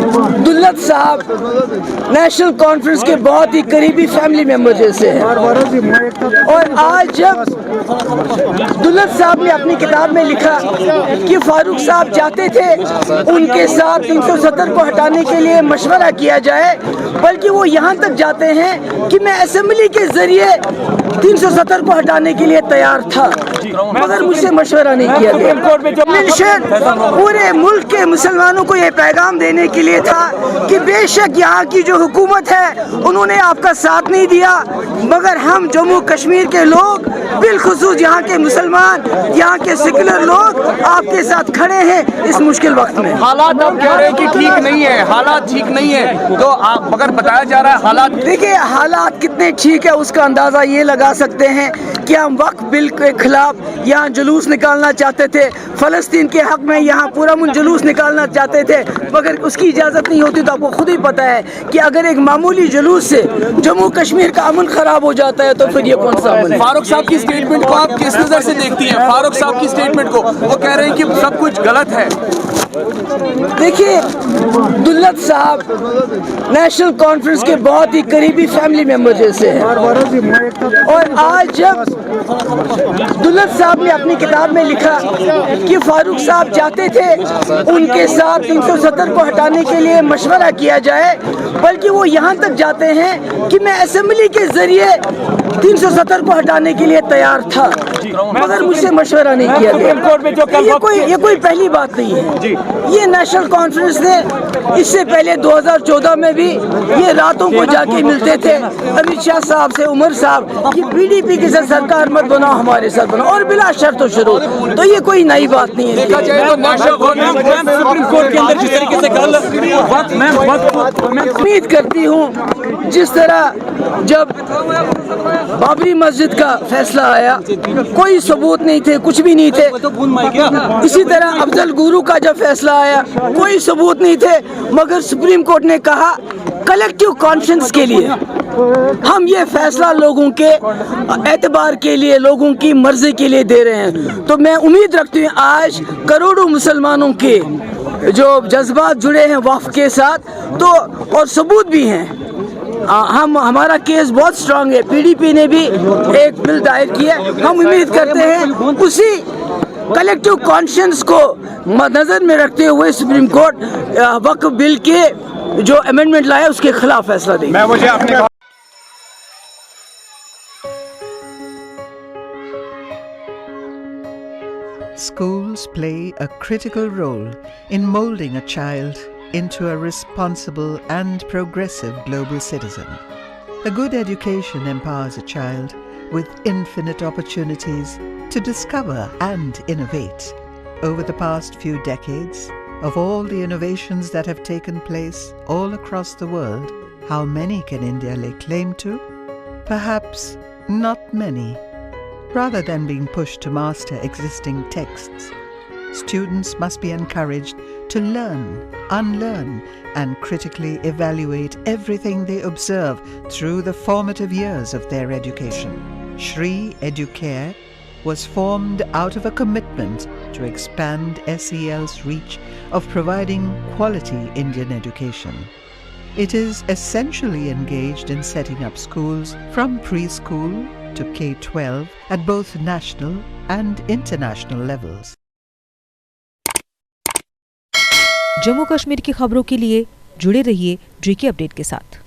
दुल्लत साहब national conference के बहुत ही करीबी फैमिली मेंबर जैसे हैं और आज जब दुल्लत साहब ने अपनी किताब में लिखा कि फारूक साहब चाहते थे उनके साथ 370 को हटाने के लिए मशवरा किया जाए, बल्कि वो यहाँ तक जाते हैं कि मैं असेंबली के जरिए 370 को हटाने के लिए तैयार था, मगर मुझसे मशवरा नहीं किया गया। मिशन पूरे मुल्क के मुसलमानों को ये पैगाम देने के लिए था कि बेशक यहाँ की जो हुकूमत है उन्होंने आपका साथ नहीं दिया, मगर हम जम्मू कश्मीर के लोग बिलखुसूस यहाँ के मुसलमान, यहाँ के सेकुलर लोग आपके साथ खड़े हैं इस मुश्किल वक्त में। हालात आप कह रहे हैं कि ठीक नहीं है, हालात ठीक नहीं है, तो आप मगर बताया जा रहा है हालात। देखिए हालात कितने ठीक है उसका अंदाज़ा ये लगा सकते हैं कि हम वक्फ बिल के खिलाफ यहाँ जुलूस निकालना चाहते थे, फ़लस्तीन के हक़ में यहाँ पूरा जुलूस निकालना चाहते थे, मगर उसकी इजाज़त नहीं होती। तो आपको खुद ही पता है कि अगर एक मामूली जुलूस से जम्मू कश्मीर का अमन ख़राब हो जाता है तो फिर ये कौन सा अमन है। फारूक साहब की स्टेटमेंट को आप किस नज़र से देखती हैं? फारूक साहब की स्टेटमेंट को वो कह रहे हैं कि सब कुछ गलत है। देखिए दुल्लत साहब नेशनल कॉन्फ्रेंस के बहुत ही करीबी फैमिली मेंबर जैसे हैं और आज जब दुल्लत साहब ने अपनी किताब में लिखा कि फारूक साहब चाहते थे उनके साथ 370 को हटाने के लिए मशवरा किया जाए, बल्कि वो यहाँ तक जाते हैं कि मैं असेंबली के जरिए 370 को हटाने के लिए तैयार था, मगर मुझसे मशवरा नहीं किया गया। ये कोई पहली बात नहीं है। ये नेशनल कॉन्फ्रेंस ने इससे पहले 2014 में भी ये रातों को जाके मिलते थे अमित शाह साहब से, उमर साहब कि पीडीपी के साथ सरकार मत बनाओ, हमारे साथ बनाओ, और बिला शर्त व शुरू। तो ये कोई नई बात नहीं है। सुप्रीम कोर्ट के अंदर जिस तरीके से उम्मीद करती हूँ जिस तरह जब बाबरी मस्जिद का फैसला आया कोई सबूत नहीं थे, कुछ भी नहीं थे, इसी तरह अफजल गुरु का जब फैसला आया कोई सबूत नहीं थे, मगर सुप्रीम कोर्ट ने कहा कलेक्टिव कॉन्शियंस के लिए हम ये फैसला लोगों के एतबार के लिए, लोगों की मर्जी के लिए दे रहे हैं। तो मैं उम्मीद रखती हूँ आज करोड़ों मुसलमानों के जो जज्बात जुड़े हैं वक्फ के साथ, तो और सबूत भी हैं। हमारा केस बहुत स्ट्रांग है, पीडीपी ने भी एक बिल दायर किया। हम उम्मीद करते हैं उसी कलेक्टिव कॉन्शियंस को नज़र में रखते हुए सुप्रीम कोर्ट वक्फ बिल के जो अमेंडमेंट लाया उसके खिलाफ फैसला देगी। Schools play a critical role in molding a child into a responsible and progressive global citizen. A good education empowers a child with infinite opportunities to discover and innovate. Over the past few decades, of all the innovations that have taken place all across the world, how many can India lay claim to? Perhaps not many. Rather than being pushed to master existing texts, students must be encouraged to learn, unlearn, and critically evaluate everything they observe through the formative years of their education. Shri Educare was formed out of a commitment to expand SEL's reach of providing quality Indian education. It is essentially engaged in setting up schools from preschool to K-12 at both national and international levels. Jammu Kashmir की खबरों के लिए जुड़े रहिए JK update के साथ।